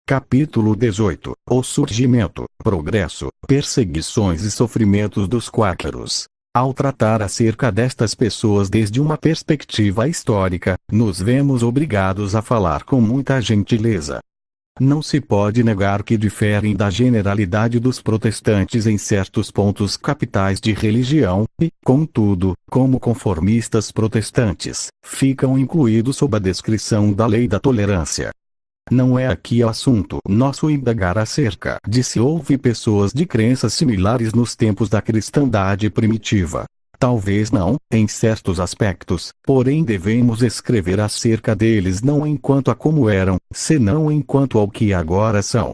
Capítulo 18. O surgimento, progresso, perseguições e sofrimentos dos quáqueros. Ao tratar acerca destas pessoas desde uma perspectiva histórica, nos vemos obrigados a falar com muita gentileza. Não se pode negar que diferem da generalidade dos protestantes em certos pontos capitais de religião, e, contudo, como conformistas protestantes, ficam incluídos sob a descrição da lei da tolerância. Não é aqui o assunto nosso indagar acerca de se houve pessoas de crenças similares nos tempos da cristandade primitiva. Talvez não, em certos aspectos, porém devemos escrever acerca deles não enquanto a como eram, senão enquanto ao que agora são.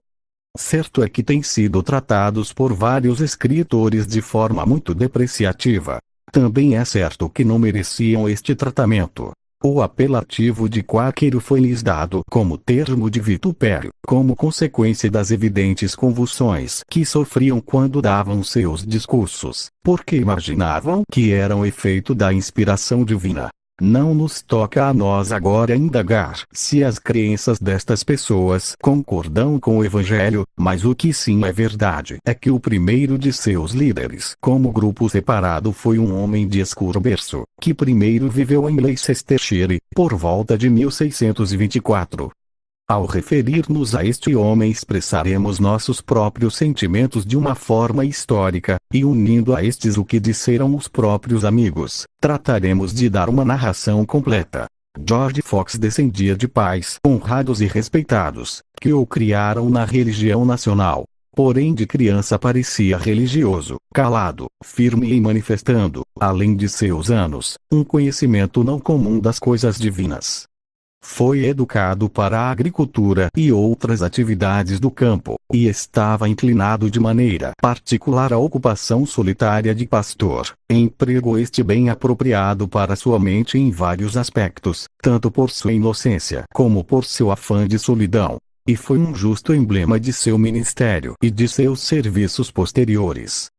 Certo é que têm sido tratados por vários escritores de forma muito depreciativa. Também é certo que não mereciam este tratamento. O apelativo de quáquero foi-lhes dado como termo de vitupério, como consequência das evidentes convulsões que sofriam quando davam seus discursos, porque imaginavam que eram efeito da inspiração divina. Não nos toca a nós agora indagar se as crenças destas pessoas concordam com o Evangelho, mas o que sim é verdade é que o primeiro de seus líderes como grupo separado foi um homem de escuro berço, que primeiro viveu em Leicestershire, por volta de 1624. Ao referir-nos a este homem expressaremos nossos próprios sentimentos de uma forma histórica, e unindo a estes o que disseram os próprios amigos, trataremos de dar uma narração completa. George Fox descendia de pais honrados e respeitados, que o criaram na religião nacional. Porém de criança parecia religioso, calado, firme e manifestando, além de seus anos, um conhecimento não comum das coisas divinas. Foi educado para a agricultura e outras atividades do campo, e estava inclinado de maneira particular à ocupação solitária de pastor, emprego este bem apropriado para sua mente em vários aspectos, tanto por sua inocência como por seu afã de solidão. E foi um justo emblema de seu ministério e de seus serviços posteriores.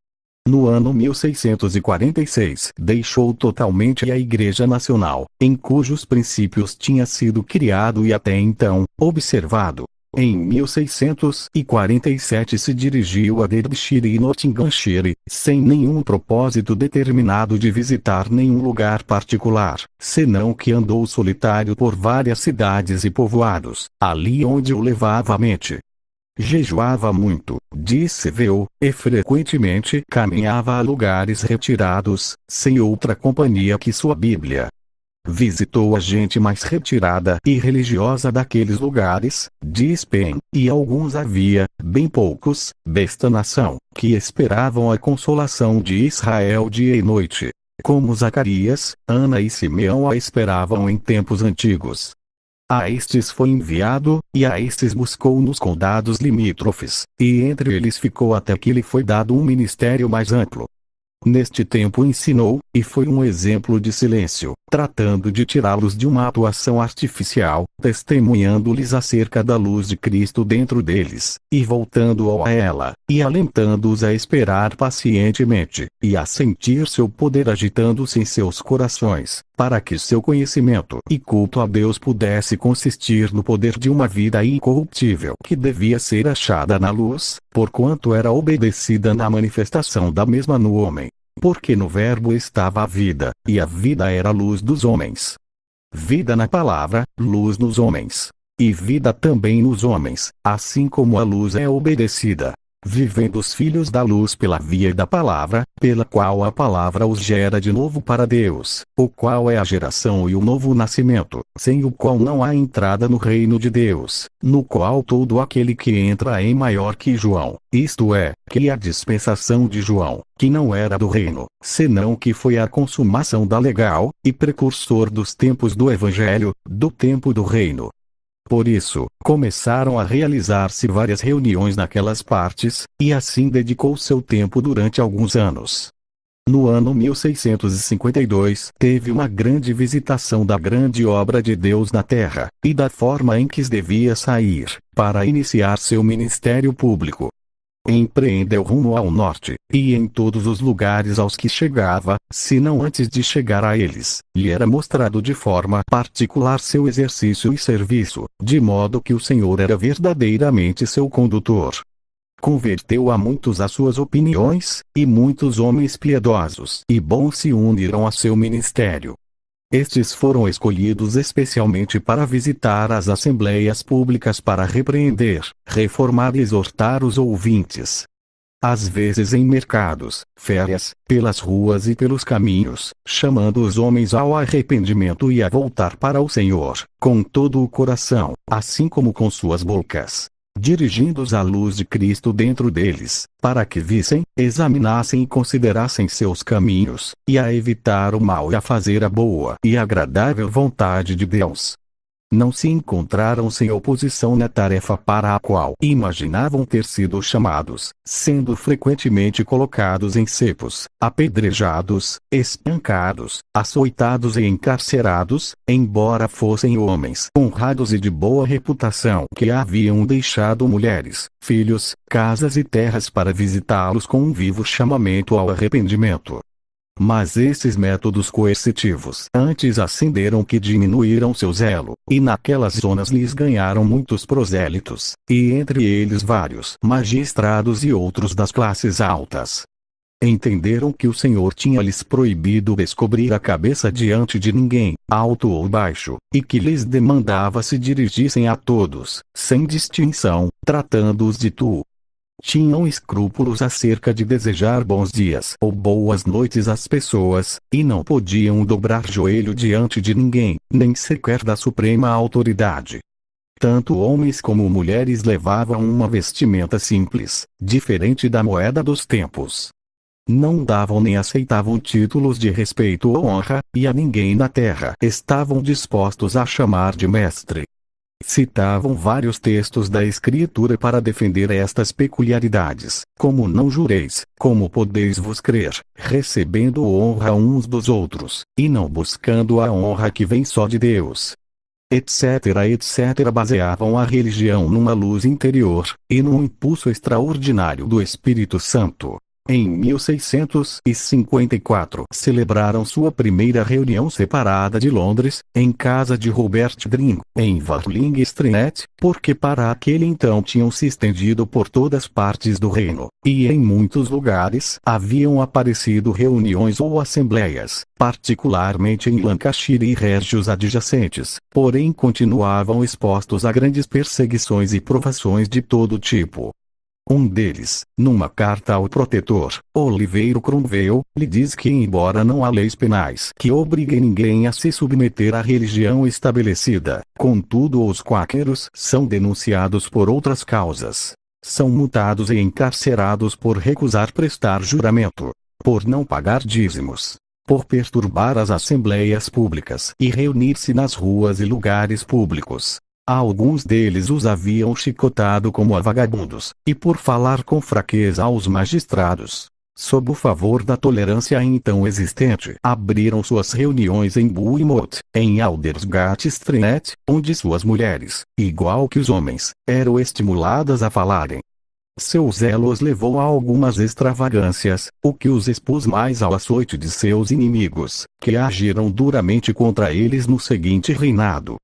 No ano 1646, deixou totalmente a Igreja Nacional, em cujos princípios tinha sido criado e até então, observado. Em 1647 se dirigiu a Derbyshire e Nottinghamshire, sem nenhum propósito determinado de visitar nenhum lugar particular, senão que andou solitário por várias cidades e povoados, ali onde o levava a mente. Jejuava muito, disse-veu, e frequentemente caminhava a lugares retirados, sem outra companhia que sua Bíblia. Visitou a gente mais retirada e religiosa daqueles lugares, diz Penn, e alguns havia, bem poucos, desta nação, que esperavam a consolação de Israel dia e noite. Como Zacarias, Ana e Simeão a esperavam em tempos antigos. A estes foi enviado, e a estes buscou nos condados limítrofes, e entre eles ficou até que lhe foi dado um ministério mais amplo. Neste tempo ensinou, e foi um exemplo de silêncio, tratando de tirá-los de uma atuação artificial, testemunhando-lhes acerca da luz de Cristo dentro deles, e voltando a ela, e alentando-os a esperar pacientemente, e a sentir seu poder agitando-se em seus corações, para que seu conhecimento e culto a Deus pudesse consistir no poder de uma vida incorruptível que devia ser achada na luz, porquanto era obedecida na manifestação da mesma no homem. Porque no Verbo estava a vida, e a vida era a luz dos homens. Vida na palavra, luz nos homens. E vida também nos homens, assim como a luz é obedecida. Vivendo os filhos da luz pela via da palavra, pela qual a palavra os gera de novo para Deus, o qual é a geração e o novo nascimento, sem o qual não há entrada no reino de Deus, no qual todo aquele que entra é maior que João, isto é, que a dispensação de João, que não era do reino, senão que foi a consumação da legal, e precursor dos tempos do Evangelho, do tempo do reino. Por isso, começaram a realizar-se várias reuniões naquelas partes, e assim dedicou seu tempo durante alguns anos. No ano 1652, teve uma grande visitação da grande obra de Deus na terra, e da forma em que devia sair, para iniciar seu ministério público. Empreendeu rumo ao norte, e em todos os lugares aos que chegava, se não antes de chegar a eles, lhe era mostrado de forma particular seu exercício e serviço, de modo que o Senhor era verdadeiramente seu condutor. Converteu a muitos às suas opiniões, e muitos homens piedosos e bons se uniram a seu ministério. Estes foram escolhidos especialmente para visitar as assembleias públicas para repreender, reformar e exortar os ouvintes. Às vezes em mercados, férias, pelas ruas e pelos caminhos, chamando os homens ao arrependimento e a voltar para o Senhor, com todo o coração, assim como com suas bocas. Dirigindo-os à luz de Cristo dentro deles, para que vissem, examinassem e considerassem seus caminhos, e a evitar o mal e a fazer a boa e agradável vontade de Deus. Não se encontraram sem oposição na tarefa para a qual imaginavam ter sido chamados, sendo frequentemente colocados em cepos, apedrejados, espancados, açoitados e encarcerados, embora fossem homens honrados e de boa reputação que haviam deixado mulheres, filhos, casas e terras para visitá-los com um vivo chamamento ao arrependimento. Mas esses métodos coercitivos antes acenderam que diminuíram seu zelo, e naquelas zonas lhes ganharam muitos prosélitos, e entre eles vários magistrados e outros das classes altas. Entenderam que o Senhor tinha-lhes proibido descobrir a cabeça diante de ninguém, alto ou baixo, e que lhes demandava se dirigissem a todos, sem distinção, tratando-os de tu. Tinham escrúpulos acerca de desejar bons dias ou boas noites às pessoas, e não podiam dobrar joelho diante de ninguém, nem sequer da suprema autoridade. Tanto homens como mulheres levavam uma vestimenta simples, diferente da moeda dos tempos. Não davam nem aceitavam títulos de respeito ou honra, e a ninguém na terra estavam dispostos a chamar de mestre. Citavam vários textos da Escritura para defender estas peculiaridades, como não jureis, como podeis vos crer, recebendo honra uns dos outros, e não buscando a honra que vem só de Deus. Etc. etc. Baseavam a religião numa luz interior, e num impulso extraordinário do Espírito Santo. Em 1654 celebraram sua primeira reunião separada de Londres, em casa de Robert Dring, em Watling Street, porque para aquele então tinham se estendido por todas partes do reino, e em muitos lugares haviam aparecido reuniões ou assembleias, particularmente em Lancashire e régios adjacentes, porém continuavam expostos a grandes perseguições e provações de todo tipo. Um deles, numa carta ao protetor, Oliveira Cromwell, lhe diz que embora não há leis penais que obriguem ninguém a se submeter à religião estabelecida, contudo os quáqueros são denunciados por outras causas. São multados e encarcerados por recusar prestar juramento, por não pagar dízimos, por perturbar as assembleias públicas e reunir-se nas ruas e lugares públicos. Alguns deles os haviam chicotado como a vagabundos, e por falar com fraqueza aos magistrados. Sob o favor da tolerância então existente, abriram suas reuniões em Bournemouth, em Aldersgate Street, onde suas mulheres, igual que os homens, eram estimuladas a falarem. Seu zelo os levou a algumas extravagâncias, o que os expôs mais ao açoite de seus inimigos, que agiram duramente contra eles no seguinte reinado.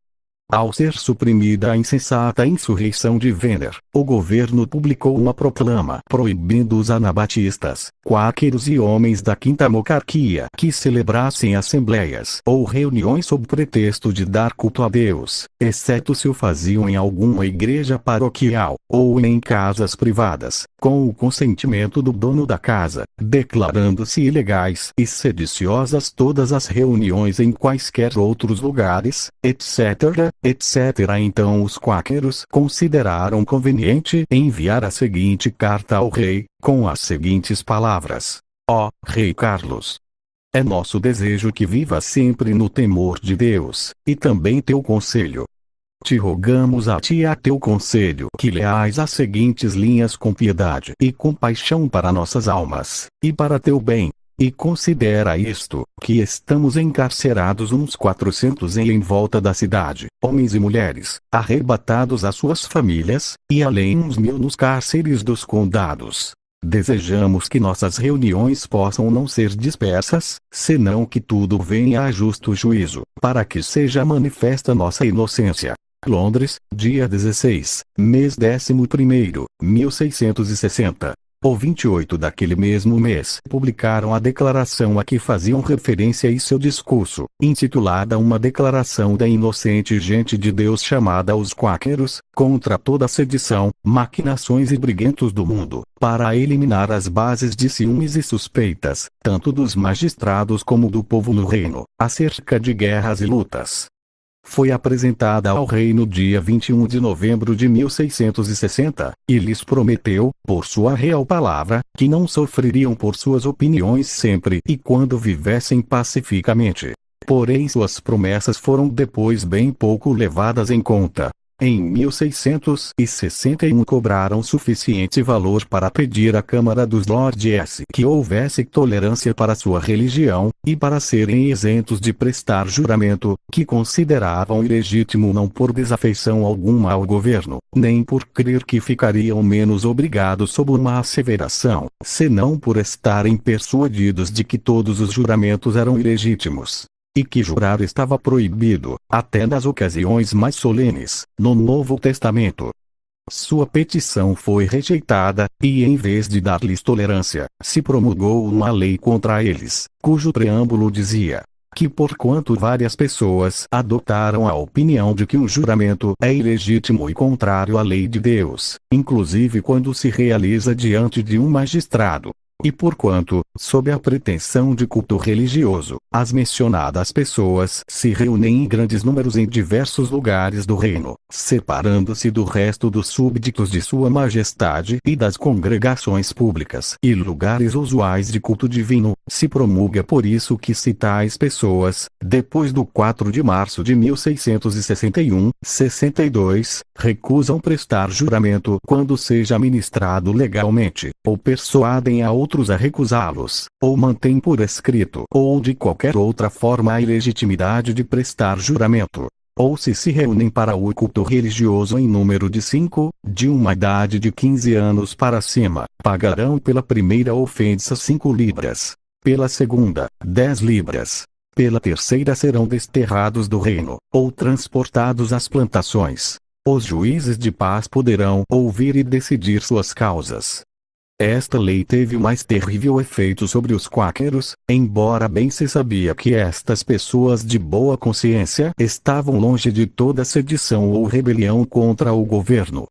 Ao ser suprimida a insensata insurreição de Venner, o governo publicou uma proclama proibindo os anabatistas, quáqueros e homens da quinta monarquia que celebrassem assembleias ou reuniões sob pretexto de dar culto a Deus, exceto se o faziam em alguma igreja paroquial, ou em casas privadas, com o consentimento do dono da casa, declarando-se ilegais e sediciosas todas as reuniões em quaisquer outros lugares, etc. Então os quáqueros consideraram conveniente enviar a seguinte carta ao rei, com as seguintes palavras: Ó Rei Carlos, é nosso desejo que viva sempre no temor de Deus, e também teu conselho. Te rogamos a ti e a teu conselho que leais as seguintes linhas com piedade e compaixão para nossas almas, e para teu bem. E considera isto, que estamos encarcerados uns 400 em volta da cidade, homens e mulheres, arrebatados às suas famílias, e além uns 1000 nos cárceres dos condados. Desejamos que nossas reuniões possam não ser dispersas, senão que tudo venha a justo juízo, para que seja manifesta nossa inocência. Londres, dia 16, mês 11º, 1660. O 28 daquele mesmo mês publicaram a declaração a que faziam referência e seu discurso, intitulada Uma Declaração da Inocente Gente de Deus chamada os Quáqueros, contra toda sedição, maquinações e briguentos do mundo, para eliminar as bases de ciúmes e suspeitas, tanto dos magistrados como do povo no reino, acerca de guerras e lutas. Foi apresentada ao rei no dia 21 de novembro de 1660, e lhes prometeu, por sua real palavra, que não sofreriam por suas opiniões sempre e quando vivessem pacificamente. Porém suas promessas foram depois bem pouco levadas em conta. Em 1661 cobraram suficiente valor para pedir à Câmara dos Lordes que houvesse tolerância para sua religião, e para serem isentos de prestar juramento, que consideravam ilegítimo não por desafeição alguma ao governo, nem por crer que ficariam menos obrigados sob uma asseveração, senão por estarem persuadidos de que todos os juramentos eram ilegítimos. E que jurar estava proibido, até nas ocasiões mais solenes, no Novo Testamento. Sua petição foi rejeitada, e em vez de dar-lhes tolerância, se promulgou uma lei contra eles, cujo preâmbulo dizia que porquanto várias pessoas adotaram a opinião de que um juramento é ilegítimo e contrário à lei de Deus, inclusive quando se realiza diante de um magistrado, e porquanto, sob a pretensão de culto religioso, as mencionadas pessoas se reúnem em grandes números em diversos lugares do reino, separando-se do resto dos súbditos de Sua Majestade e das congregações públicas e lugares usuais de culto divino, se promulga por isso que se tais pessoas, depois do 4 de março de 1661, 62, recusam prestar juramento quando seja ministrado legalmente, ou persuadem a outros a recusá-los, ou mantêm por escrito ou de qualquer outra forma a ilegitimidade de prestar juramento, ou se reúnem para o culto religioso em número de 5, de uma idade de 15 anos para cima, pagarão pela primeira ofensa 5 libras, pela segunda, 10 libras, pela terceira serão desterrados do reino, ou transportados às plantações. Os juízes de paz poderão ouvir e decidir suas causas. Esta lei teve o mais terrível efeito sobre os quáqueros, embora bem se sabia que estas pessoas de boa consciência estavam longe de toda sedição ou rebelião contra o governo.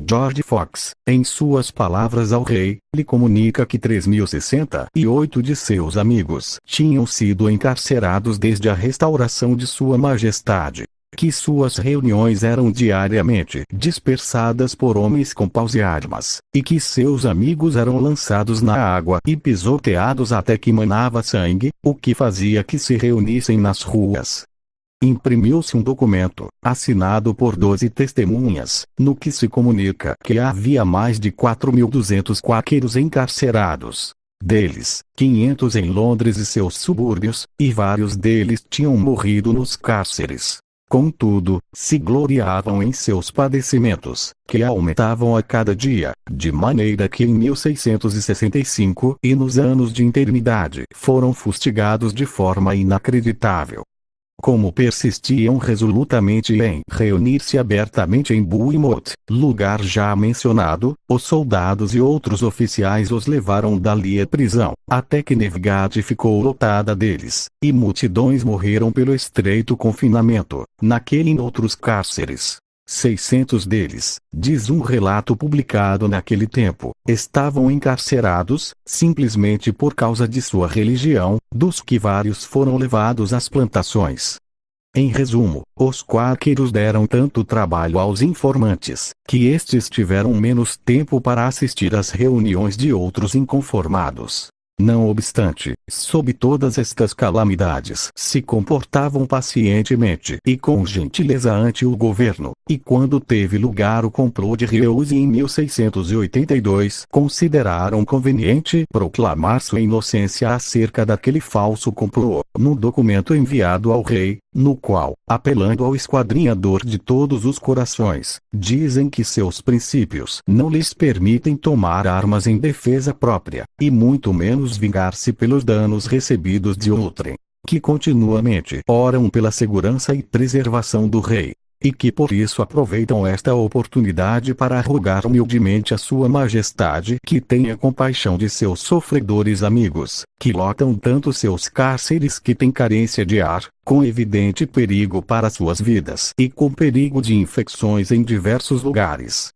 George Fox, em suas palavras ao rei, lhe comunica que 3.068 de seus amigos tinham sido encarcerados desde a restauração de Sua Majestade, que suas reuniões eram diariamente dispersadas por homens com paus e armas, e que seus amigos eram lançados na água e pisoteados até que manava sangue, o que fazia que se reunissem nas ruas. Imprimiu-se um documento, assinado por 12 testemunhas, no que se comunica que havia mais de 4.200 quáqueros encarcerados. Deles, 500 em Londres e seus subúrbios, e vários deles tinham morrido nos cárceres. Contudo, se gloriavam em seus padecimentos, que aumentavam a cada dia, de maneira que em 1665 e nos anos de interinidade foram fustigados de forma inacreditável. Como persistiam resolutamente em reunir-se abertamente em Bournemouth, lugar já mencionado, os soldados e outros oficiais os levaram dali à prisão, até que Newgate ficou lotada deles, e multidões morreram pelo estreito confinamento, naquele e noutros cárceres. 600 deles, diz um relato publicado naquele tempo, estavam encarcerados, simplesmente por causa de sua religião, dos que vários foram levados às plantações. Em resumo, os quáqueros deram tanto trabalho aos informantes, que estes tiveram menos tempo para assistir às reuniões de outros inconformados. Não obstante, sob todas estas calamidades, se comportavam pacientemente e com gentileza ante o governo, e quando teve lugar o complô de Reuss em 1682, consideraram conveniente proclamar sua inocência acerca daquele falso complô, num documento enviado ao rei, no qual, apelando ao esquadrinhador de todos os corações, dizem que seus princípios não lhes permitem tomar armas em defesa própria, e muito menos vingar-se pelos danos recebidos de outrem, que continuamente oram pela segurança e preservação do rei, e que por isso aproveitam esta oportunidade para rogar humildemente a sua majestade que tenha compaixão de seus sofredores amigos, que lotam tanto seus cárceres que têm carência de ar, com evidente perigo para suas vidas e com perigo de infecções em diversos lugares.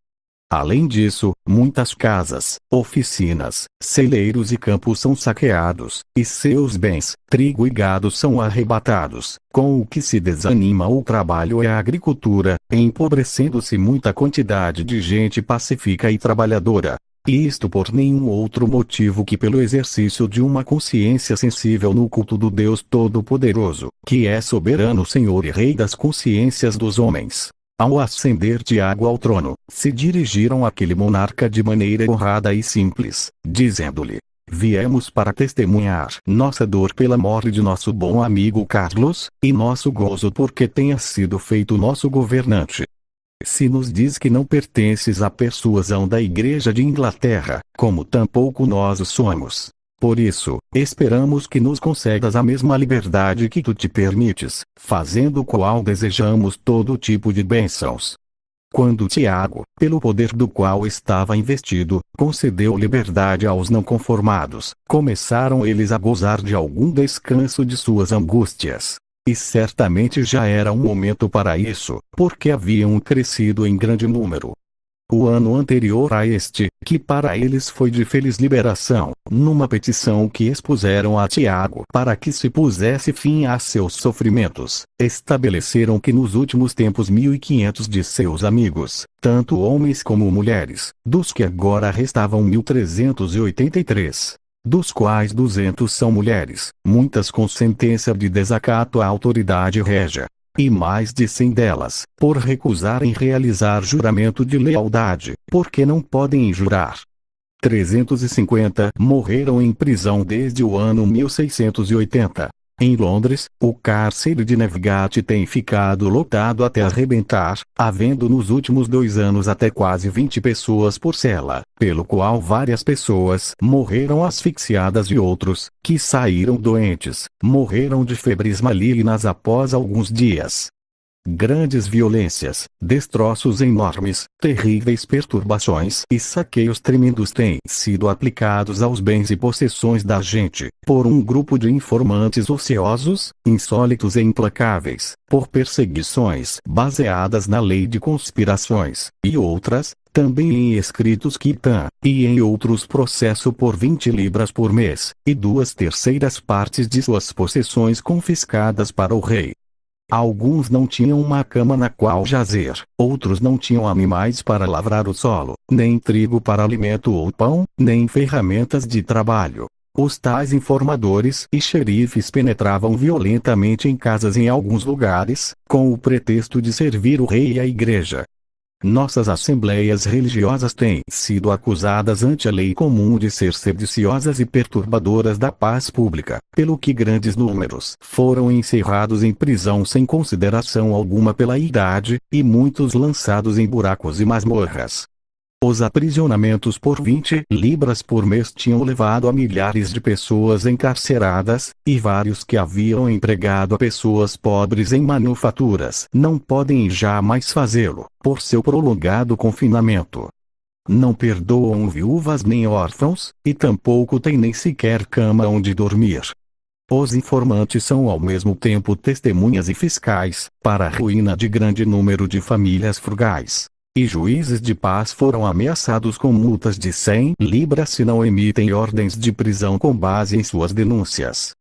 Além disso, muitas casas, oficinas, celeiros e campos são saqueados, e seus bens, trigo e gado são arrebatados, com o que se desanima o trabalho e a agricultura, empobrecendo-se muita quantidade de gente pacífica e trabalhadora. E isto por nenhum outro motivo que pelo exercício de uma consciência sensível no culto do Deus Todo-Poderoso, que é soberano Senhor e Rei das consciências dos homens. Ao ascender Tiago ao trono, se dirigiram àquele monarca de maneira honrada e simples, dizendo-lhe: viemos para testemunhar nossa dor pela morte de nosso bom amigo Carlos, e nosso gozo porque tenha sido feito nosso governante. Se nos diz que não pertences à persuasão da Igreja de Inglaterra, como tampouco nós o somos. Por isso, esperamos que nos concedas a mesma liberdade que tu te permites, fazendo o qual desejamos todo tipo de bênçãos. Quando Tiago, pelo poder do qual estava investido, concedeu liberdade aos não conformados, começaram eles a gozar de algum descanso de suas angústias. E certamente já era um momento para isso, porque haviam crescido em grande número. O ano anterior a este, que para eles foi de feliz liberação, numa petição que expuseram a Tiago para que se pusesse fim a seus sofrimentos, estabeleceram que nos últimos tempos 1.500 de seus amigos, tanto homens como mulheres, dos que agora restavam 1.383, dos quais 200 são mulheres, muitas com sentença de desacato à autoridade régia, e mais de 100 delas, por recusarem realizar juramento de lealdade, porque não podem jurar. 350 morreram em prisão desde o ano 1680. Em Londres, o cárcere de Newgate tem ficado lotado até arrebentar, havendo nos últimos 2 anos até quase 20 pessoas por cela, pelo qual várias pessoas morreram asfixiadas e outros, que saíram doentes, morreram de febres malignas após alguns dias. Grandes violências, destroços enormes, terríveis perturbações e saqueios tremendos têm sido aplicados aos bens e possessões da gente, por um grupo de informantes ociosos, insólitos e implacáveis, por perseguições baseadas na lei de conspirações, e outras, também em escritos quitan, e em outros processo por 20 libras por mês, e 2/3 partes de suas possessões confiscadas para o rei. Alguns não tinham uma cama na qual jazer, outros não tinham animais para lavrar o solo, nem trigo para alimento ou pão, nem ferramentas de trabalho. Os tais informadores e xerifes penetravam violentamente em casas em alguns lugares, com o pretexto de servir o rei e a igreja. Nossas assembleias religiosas têm sido acusadas ante a lei comum de ser sediciosas e perturbadoras da paz pública, pelo que grandes números foram encerrados em prisão sem consideração alguma pela idade, e muitos lançados em buracos e masmorras. Os aprisionamentos por 20 libras por mês tinham levado a milhares de pessoas encarceradas, e vários que haviam empregado a pessoas pobres em manufaturas não podem jamais fazê-lo, por seu prolongado confinamento. Não perdoam viúvas nem órfãos, e tampouco têm nem sequer cama onde dormir. Os informantes são ao mesmo tempo testemunhas e fiscais, para a ruína de grande número de famílias frugais. E juízes de paz foram ameaçados com multas de 100 libras se não emitem ordens de prisão com base em suas denúncias.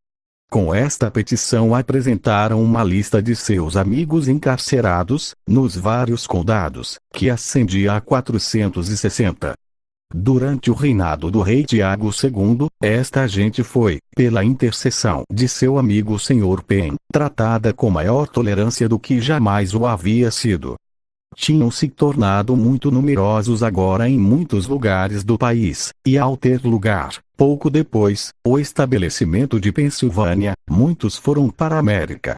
Com esta petição apresentaram uma lista de seus amigos encarcerados, nos vários condados, que ascendia a 460. Durante o reinado do rei Tiago II, esta gente foi, pela intercessão de seu amigo Sr. Pen, tratada com maior tolerância do que jamais o havia sido. Tinham se tornado muito numerosos agora em muitos lugares do país, e ao ter lugar, pouco depois, o estabelecimento de Pensilvânia, muitos foram para a América.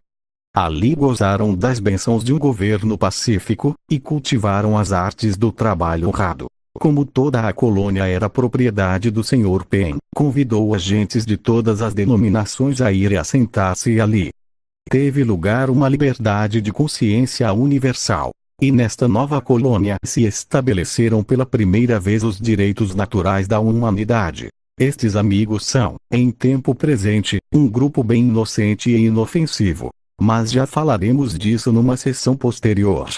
Ali gozaram das bênçãos de um governo pacífico, e cultivaram as artes do trabalho honrado. Como toda a colônia era propriedade do Sr. Pen, convidou agentes de todas as denominações a ir e assentar-se ali. Teve lugar uma liberdade de consciência universal. E nesta nova colônia se estabeleceram pela primeira vez os direitos naturais da humanidade. Estes amigos são, em tempo presente, um grupo bem inocente e inofensivo. Mas já falaremos disso numa sessão posterior.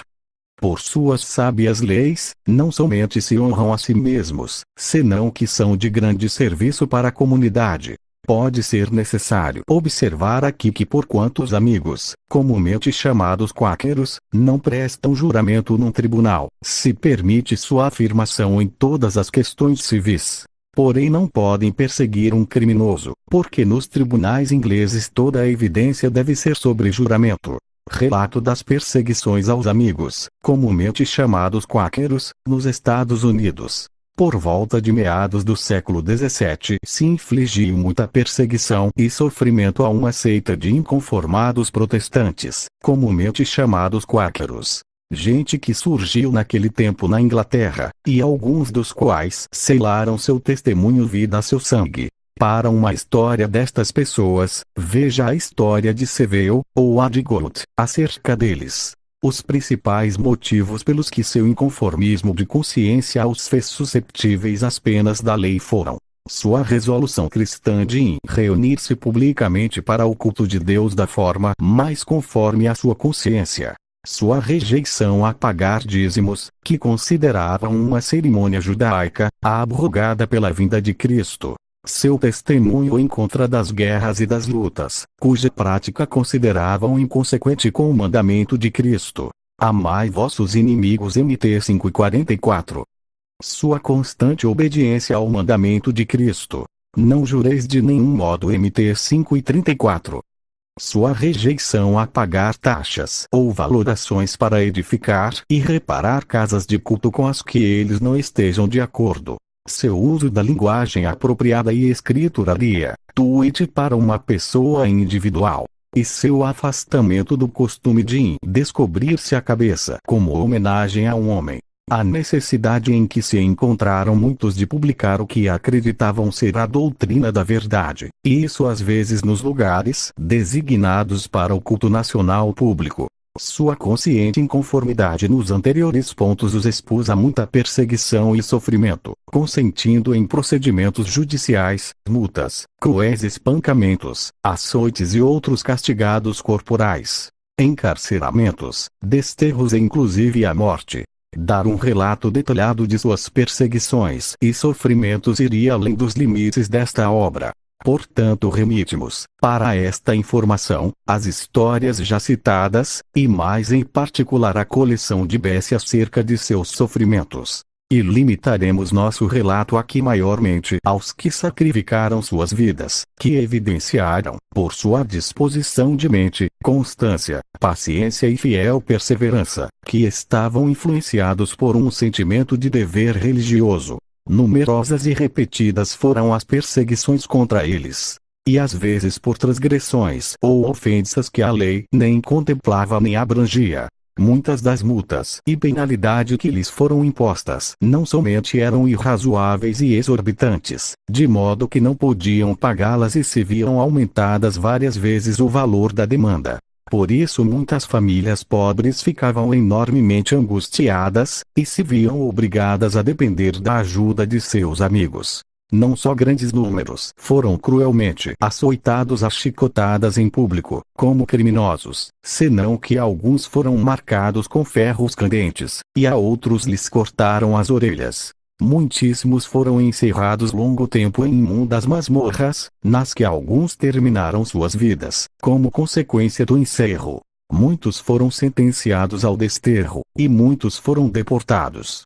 Por suas sábias leis, não somente se honram a si mesmos, senão que são de grande serviço para a comunidade. Pode ser necessário observar aqui que porquanto os amigos, comumente chamados quáqueros, não prestam juramento num tribunal, se permite sua afirmação em todas as questões civis. Porém não podem perseguir um criminoso, porque nos tribunais ingleses toda a evidência deve ser sobre juramento. Relato das perseguições aos amigos, comumente chamados quáqueros, nos Estados Unidos. Por volta de meados do século XVII se infligiu muita perseguição e sofrimento a uma seita de inconformados protestantes, comumente chamados quáqueros. Gente que surgiu naquele tempo na Inglaterra, e alguns dos quais selaram seu testemunho vida a seu sangue. Para uma história destas pessoas, veja a história de Seville, ou Adgold, acerca deles. Os principais motivos pelos que seu inconformismo de consciência os fez susceptíveis às penas da lei foram: sua resolução cristã de reunir-se publicamente para o culto de Deus da forma mais conforme à sua consciência; sua rejeição a pagar dízimos, que consideravam uma cerimônia judaica, abrogada pela vinda de Cristo; seu testemunho em contra das guerras e das lutas, cuja prática consideravam inconsequente com o mandamento de Cristo. Amai vossos inimigos Mt 5:44. Sua constante obediência ao mandamento de Cristo. Não jureis de nenhum modo Mt 5:34. Sua rejeição a pagar taxas ou valorações para edificar e reparar casas de culto com as que eles não estejam de acordo. Seu uso da linguagem apropriada e escrituraria, tweet para uma pessoa individual. E seu afastamento do costume de descobrir-se a cabeça como homenagem a um homem. A necessidade em que se encontraram muitos de publicar o que acreditavam ser a doutrina da verdade, e isso às vezes nos lugares designados para o culto nacional público. Sua consciente inconformidade nos anteriores pontos os expôs a muita perseguição e sofrimento, consentindo em procedimentos judiciais, multas, cruéis espancamentos, açoites e outros castigados corporais, encarceramentos, desterros e inclusive a morte. Dar um relato detalhado de suas perseguições e sofrimentos iria além dos limites desta obra. Portanto remitimos, para esta informação, as histórias já citadas, e mais em particular a coleção de Bessie acerca de seus sofrimentos. E limitaremos nosso relato aqui maiormente aos que sacrificaram suas vidas, que evidenciaram, por sua disposição de mente, constância, paciência e fiel perseverança, que estavam influenciados por um sentimento de dever religioso. Numerosas e repetidas foram as perseguições contra eles, e às vezes por transgressões ou ofensas que a lei nem contemplava nem abrangia. Muitas das multas e penalidades que lhes foram impostas não somente eram irrazoáveis e exorbitantes, de modo que não podiam pagá-las e se viam aumentadas várias vezes o valor da demanda. Por isso muitas famílias pobres ficavam enormemente angustiadas, e se viam obrigadas a depender da ajuda de seus amigos. Não só grandes números foram cruelmente açoitados a chicotadas em público, como criminosos, senão que alguns foram marcados com ferros candentes, e a outros lhes cortaram as orelhas. Muitíssimos foram encerrados longo tempo em imundas masmorras, nas que alguns terminaram suas vidas, como consequência do encerro. Muitos foram sentenciados ao desterro, e muitos foram deportados.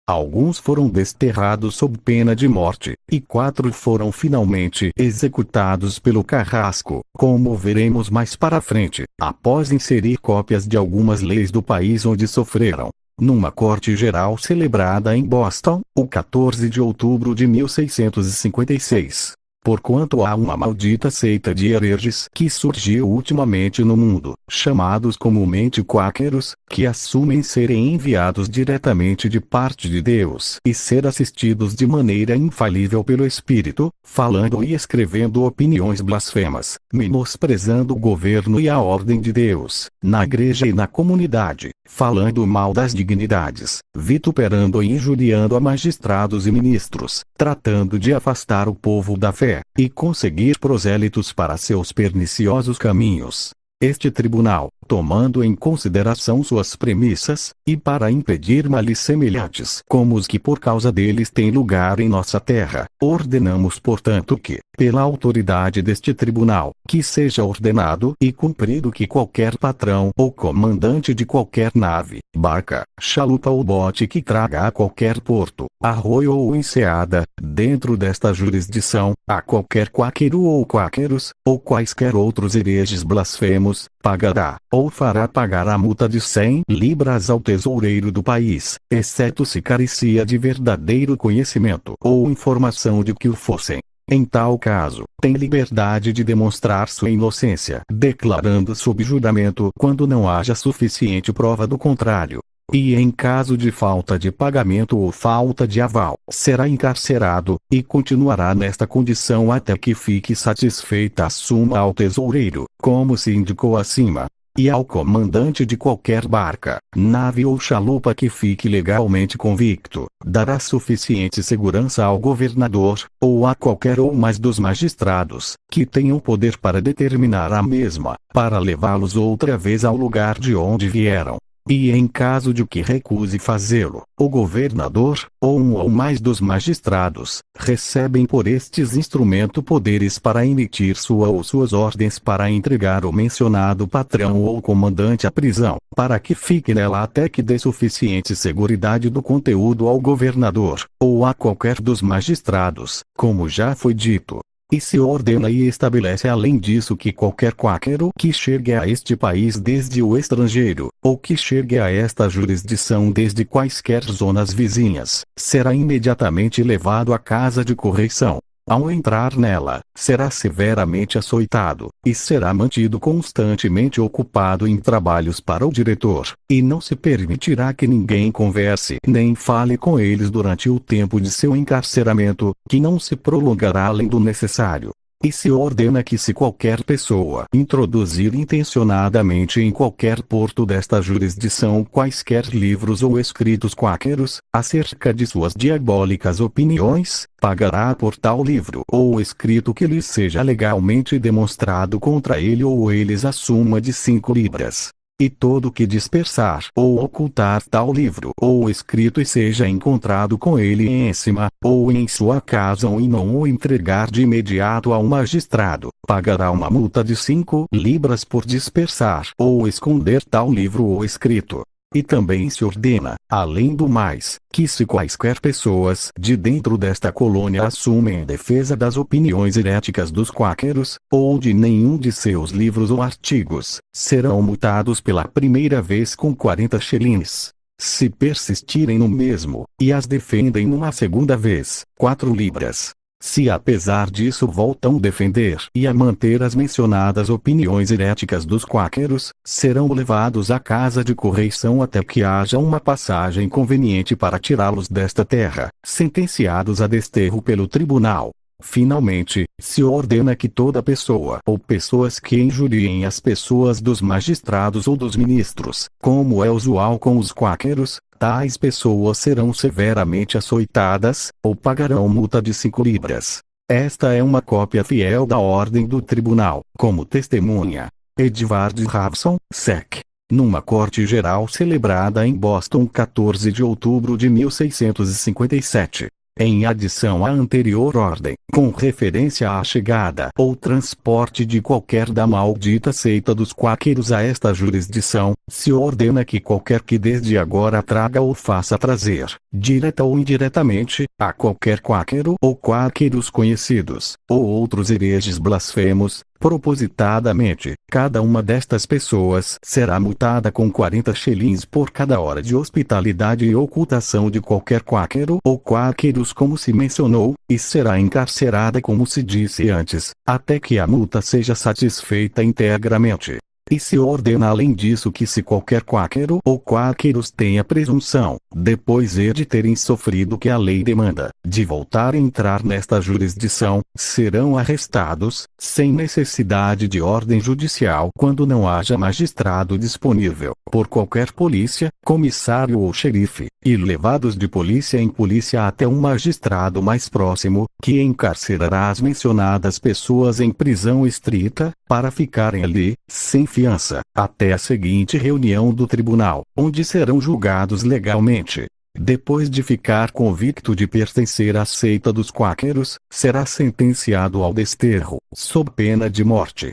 Alguns foram desterrados sob pena de morte, e 4 foram finalmente executados pelo carrasco, como veremos mais para frente, após inserir cópias de algumas leis do país onde sofreram. Numa corte geral celebrada em Boston, o 14 de outubro de 1656. Porquanto há uma maldita seita de hereges que surgiu ultimamente no mundo, chamados comumente quáqueros, que assumem serem enviados diretamente de parte de Deus e ser assistidos de maneira infalível pelo Espírito, falando e escrevendo opiniões blasfemas, menosprezando o governo e a ordem de Deus, na igreja e na comunidade, falando mal das dignidades, vituperando e injuriando a magistrados e ministros, tratando de afastar o povo da fé, e conseguir prosélitos para seus perniciosos caminhos. Este tribunal, tomando em consideração suas premissas, e para impedir males semelhantes como os que por causa deles têm lugar em nossa terra, ordenamos portanto que, pela autoridade deste tribunal, que seja ordenado e cumprido que qualquer patrão ou comandante de qualquer nave, barca, chalupa ou bote que traga a qualquer porto, arroio ou enseada, dentro desta jurisdição, a qualquer quáquero ou quáqueros, ou quaisquer outros hereges blasfemos, pagará, ou fará pagar a multa de 100 libras ao tesoureiro do país, exceto se carecia de verdadeiro conhecimento ou informação de que o fossem. Em tal caso, tem liberdade de demonstrar sua inocência, declarando sob juramento quando não haja suficiente prova do contrário. E em caso de falta de pagamento ou falta de aval, será encarcerado, e continuará nesta condição até que fique satisfeita a suma ao tesoureiro, como se indicou acima. E ao comandante de qualquer barca, nave ou chalupa que fique legalmente convicto, dará suficiente segurança ao governador, ou a qualquer ou mais dos magistrados, que tenham poder para determinar a mesma, para levá-los outra vez ao lugar de onde vieram. E em caso de que recuse fazê-lo, o governador, ou um ou mais dos magistrados, recebem por estes instrumento poderes para emitir sua ou suas ordens para entregar o mencionado patrão ou comandante à prisão, para que fique nela até que dê suficiente seguridade do conteúdo ao governador, ou a qualquer dos magistrados, como já foi dito. E se ordena e estabelece além disso que qualquer quáquero que chegue a este país desde o estrangeiro, ou que chegue a esta jurisdição desde quaisquer zonas vizinhas, será imediatamente levado à casa de correição. Ao entrar nela, será severamente açoitado, e será mantido constantemente ocupado em trabalhos para o diretor, e não se permitirá que ninguém converse nem fale com eles durante o tempo de seu encarceramento, que não se prolongará além do necessário. E se ordena que se qualquer pessoa introduzir intencionadamente em qualquer porto desta jurisdição quaisquer livros ou escritos quáqueros, acerca de suas diabólicas opiniões, pagará por tal livro ou escrito que lhe seja legalmente demonstrado contra ele ou eles a suma de 5 libras. E todo que dispersar ou ocultar tal livro ou escrito e seja encontrado com ele em cima, ou em sua casa e não o entregar de imediato ao magistrado, pagará uma multa de 5 libras por dispersar ou esconder tal livro ou escrito. E também se ordena, além do mais, que se quaisquer pessoas de dentro desta colônia assumem em defesa das opiniões heréticas dos quáqueros, ou de nenhum de seus livros ou artigos, serão multados pela primeira vez com 40 shillings. Se persistirem no mesmo, e as defendem numa segunda vez, 4 libras. Se apesar disso voltam defender e a manter as mencionadas opiniões heréticas dos quáqueros, serão levados à casa de correição até que haja uma passagem conveniente para tirá-los desta terra, sentenciados a desterro pelo tribunal. Finalmente, se ordena que toda pessoa ou pessoas que injuriem as pessoas dos magistrados ou dos ministros, como é usual com os quáqueros, tais pessoas serão severamente açoitadas, ou pagarão multa de 5 libras. Esta é uma cópia fiel da ordem do tribunal, como testemunha. Edward Rawson, Sec. Numa corte geral celebrada em Boston 14 de outubro de 1657. Em adição à anterior ordem, com referência à chegada ou transporte de qualquer da maldita seita dos quáqueros a esta jurisdição, se ordena que qualquer que desde agora traga ou faça trazer, direta ou indiretamente, a qualquer quáquero ou quáqueros conhecidos, ou outros hereges blasfemos, propositadamente, cada uma destas pessoas será multada com 40 xelins por cada hora de hospitalidade e ocultação de qualquer quáquero ou quáqueros como se mencionou, e será encarcerada como se disse antes, até que a multa seja satisfeita integramente. E se ordena além disso que se qualquer quáquero ou quáqueros tenha presunção, depois de terem sofrido o que a lei demanda, de voltar a entrar nesta jurisdição, serão arrestados, sem necessidade de ordem judicial quando não haja magistrado disponível, por qualquer polícia, comissário ou xerife, e levados de polícia em polícia até um magistrado mais próximo, que encarcerará as mencionadas pessoas em prisão estrita, para ficarem ali, sem fiança, até a seguinte reunião do tribunal, onde serão julgados legalmente. Depois de ficar convicto de pertencer à seita dos quáqueros, será sentenciado ao desterro, sob pena de morte.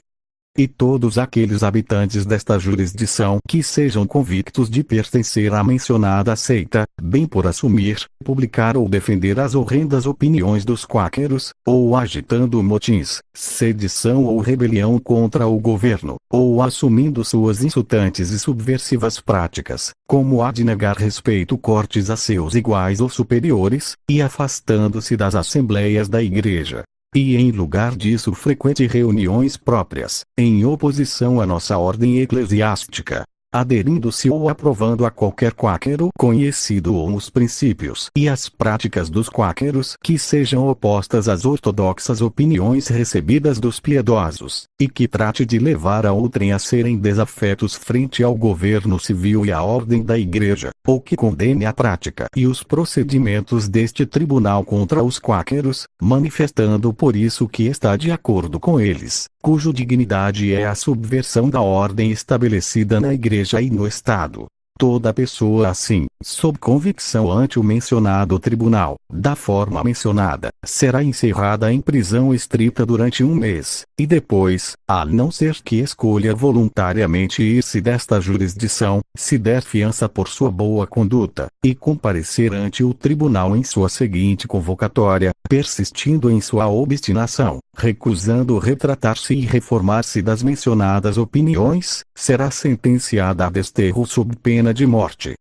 E todos aqueles habitantes desta jurisdição que sejam convictos de pertencer à mencionada seita, bem por assumir, publicar ou defender as horrendas opiniões dos quáqueros, ou agitando motins, sedição ou rebelião contra o governo, ou assumindo suas insultantes e subversivas práticas, como a de negar respeito cortes a seus iguais ou superiores, e afastando-se das assembleias da igreja. E em lugar disso frequente reuniões próprias, em oposição à nossa ordem eclesiástica, aderindo-se ou aprovando a qualquer quáquero conhecido ou os princípios e as práticas dos quáqueros que sejam opostas às ortodoxas opiniões recebidas dos piedosos, e que trate de levar a outrem a serem desafetos frente ao governo civil e à ordem da igreja, ou que condene a prática e os procedimentos deste tribunal contra os quáqueros, manifestando por isso que está de acordo com eles, cujo dignidade é a subversão da ordem estabelecida na igreja e no Estado. Toda pessoa assim, sob convicção ante o mencionado tribunal, da forma mencionada, será encerrada em prisão estrita durante 1 mês, e depois, a não ser que escolha voluntariamente ir-se desta jurisdição, se der fiança por sua boa conduta, e comparecer ante o tribunal em sua seguinte convocatória, persistindo em sua obstinação, recusando retratar-se e reformar-se das mencionadas opiniões, será sentenciada a desterro sob pena de morte.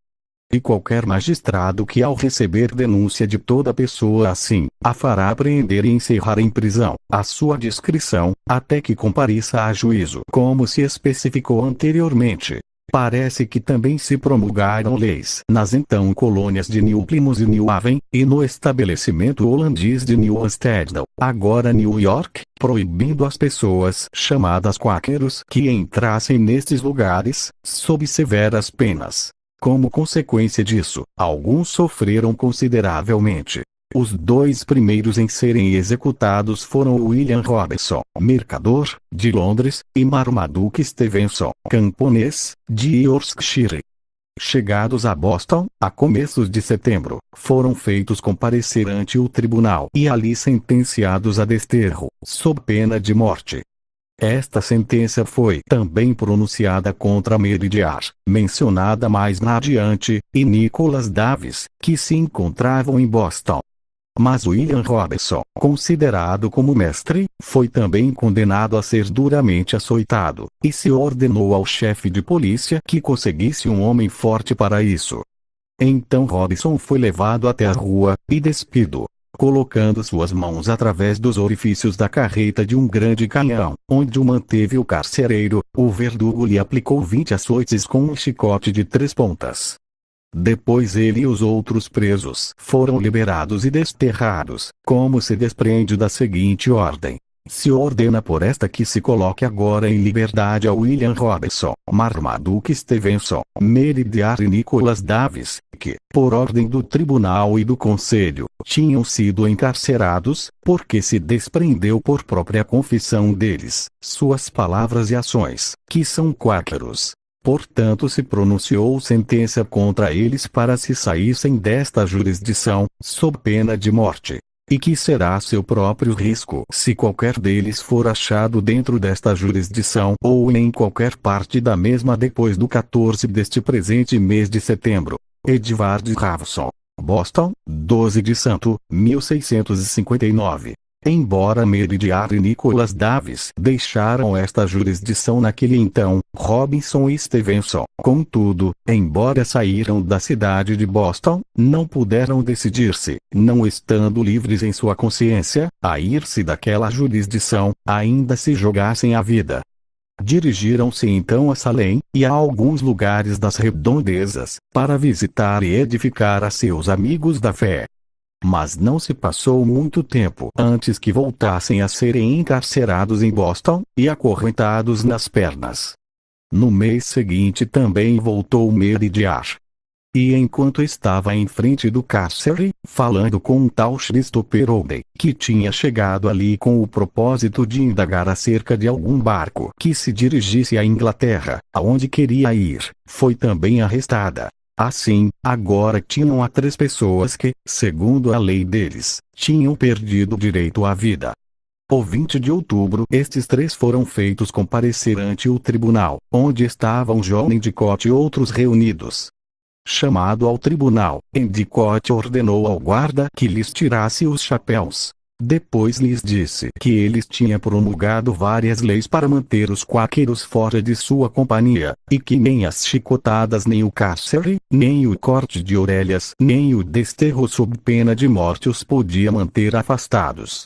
E qualquer magistrado que ao receber denúncia de toda pessoa assim, a fará prender e encerrar em prisão, à sua discrição, até que compareça a juízo, como se especificou anteriormente. Parece que também se promulgaram leis nas então colônias de New Plymouth e New Haven, e no estabelecimento holandês de New Amsterdam, agora New York, proibindo as pessoas chamadas quáqueros que entrassem nestes lugares, sob severas penas. Como consequência disso, alguns sofreram consideravelmente. Os 2 primeiros em serem executados foram William Robinson, mercador, de Londres, e Marmaduke Stevenson, camponês, de Yorkshire. Chegados a Boston, a começos de setembro, foram feitos comparecer ante o tribunal e ali sentenciados a desterro, sob pena de morte. Esta sentença foi também pronunciada contra Meridiar, mencionada mais adiante, e Nicholas Davis, que se encontravam em Boston. Mas William Robinson, considerado como mestre, foi também condenado a ser duramente açoitado, e se ordenou ao chefe de polícia que conseguisse um homem forte para isso. Então Robinson foi levado até a rua, e despido, colocando suas mãos através dos orifícios da carreta de um grande canhão, onde o manteve o carcereiro, o verdugo lhe aplicou 20 açoites com um chicote de 3 pontas. Depois ele e os outros presos foram liberados e desterrados, como se despreende da seguinte ordem. Se ordena por esta que se coloque agora em liberdade a William Robinson, Marmaduke Stevenson, Meridiar e Nicholas Davis, que, por ordem do tribunal e do conselho, tinham sido encarcerados, porque se desprendeu por própria confissão deles, suas palavras e ações, que são quáqueros. Portanto se pronunciou sentença contra eles para se saíssem desta jurisdição, sob pena de morte. E que será seu próprio risco se qualquer deles for achado dentro desta jurisdição ou em qualquer parte da mesma depois do 14 deste presente mês de setembro. Edward Rawson. Boston, 12 de Santo, 1659. Embora Meridiar e Nicholas Davis deixaram esta jurisdição naquele então, Robinson e Stevenson, contudo, embora saíram da cidade de Boston, não puderam decidir-se, não estando livres em sua consciência, a ir-se daquela jurisdição, ainda se jogassem a vida. Dirigiram-se então a Salem, e a alguns lugares das redondezas, para visitar e edificar a seus amigos da fé. Mas não se passou muito tempo antes que voltassem a serem encarcerados em Boston, e acorrentados nas pernas. No mês seguinte também voltou Meridiar. E enquanto estava em frente do cárcere, falando com um tal Christopher Oldey, que tinha chegado ali com o propósito de indagar acerca de algum barco que se dirigisse à Inglaterra, aonde queria ir, foi também arrestada. Assim, agora tinham 3 pessoas que, segundo a lei deles, tinham perdido o direito à vida. O 20 de outubro estes 3 foram feitos comparecer ante o tribunal, onde estavam John Endicott e outros reunidos. Chamado ao tribunal, Endicott ordenou ao guarda que lhes tirasse os chapéus. Depois lhes disse que eles tinham promulgado várias leis para manter os quáqueros fora de sua companhia, e que nem as chicotadas nem o cárcere, nem o corte de orelhas, nem o desterro sob pena de morte os podia manter afastados.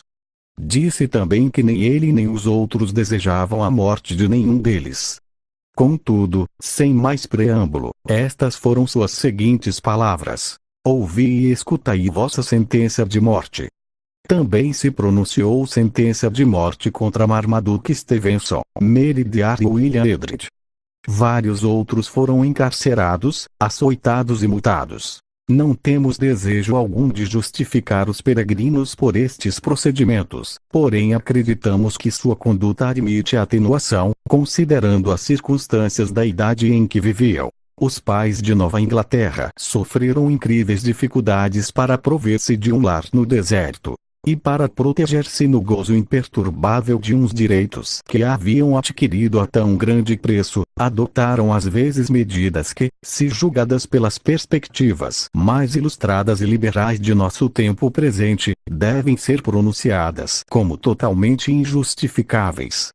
Disse também que nem ele nem os outros desejavam a morte de nenhum deles. Contudo, sem mais preâmbulo, estas foram suas seguintes palavras: ouvi e escutai vossa sentença de morte. Também se pronunciou sentença de morte contra Marmaduke Stevenson, Meridiar e William Eldred. Vários outros foram encarcerados, açoitados e multados. Não temos desejo algum de justificar os peregrinos por estes procedimentos, porém acreditamos que sua conduta admite atenuação, considerando as circunstâncias da idade em que viviam. Os pais de Nova Inglaterra sofreram incríveis dificuldades para prover-se de um lar no deserto. E para proteger-se no gozo imperturbável de uns direitos que haviam adquirido a tão grande preço, adotaram às vezes medidas que, se julgadas pelas perspectivas mais ilustradas e liberais de nosso tempo presente, devem ser pronunciadas como totalmente injustificáveis.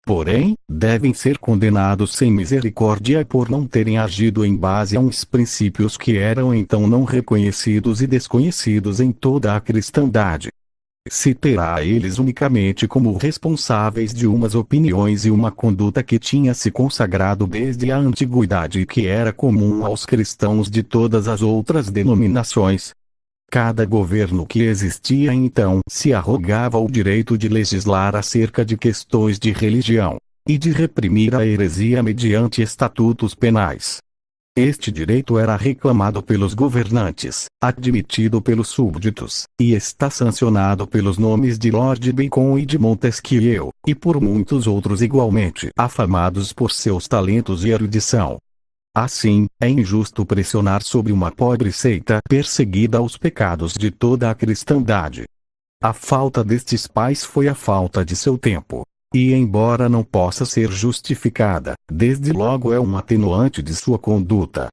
Porém, devem ser condenados sem misericórdia por não terem agido em base a uns princípios que eram então não reconhecidos e desconhecidos em toda a cristandade. Se terá a eles unicamente como responsáveis de umas opiniões e uma conduta que tinha se consagrado desde a antiguidade e que era comum aos cristãos de todas as outras denominações. Cada governo que existia então se arrogava o direito de legislar acerca de questões de religião, e de reprimir a heresia mediante estatutos penais. Este direito era reclamado pelos governantes, admitido pelos súbditos, e está sancionado pelos nomes de Lord Bacon e de Montesquieu, e por muitos outros igualmente afamados por seus talentos e erudição. Assim, é injusto pressionar sobre uma pobre seita perseguida os pecados de toda a cristandade. A falta destes pais foi a falta de seu tempo. E embora não possa ser justificada, desde logo é um atenuante de sua conduta.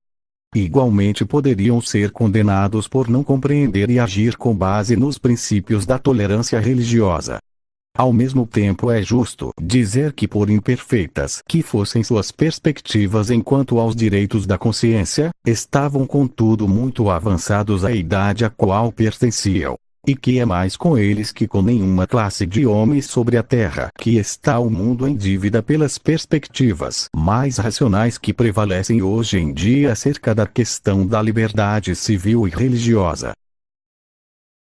Igualmente poderiam ser condenados por não compreender e agir com base nos princípios da tolerância religiosa. Ao mesmo tempo é justo dizer que por imperfeitas que fossem suas perspectivas enquanto aos direitos da consciência, estavam contudo muito avançados à idade a qual pertenciam. E que é mais com eles que com nenhuma classe de homens sobre a terra que está o mundo em dívida pelas perspectivas mais racionais que prevalecem hoje em dia acerca da questão da liberdade civil e religiosa.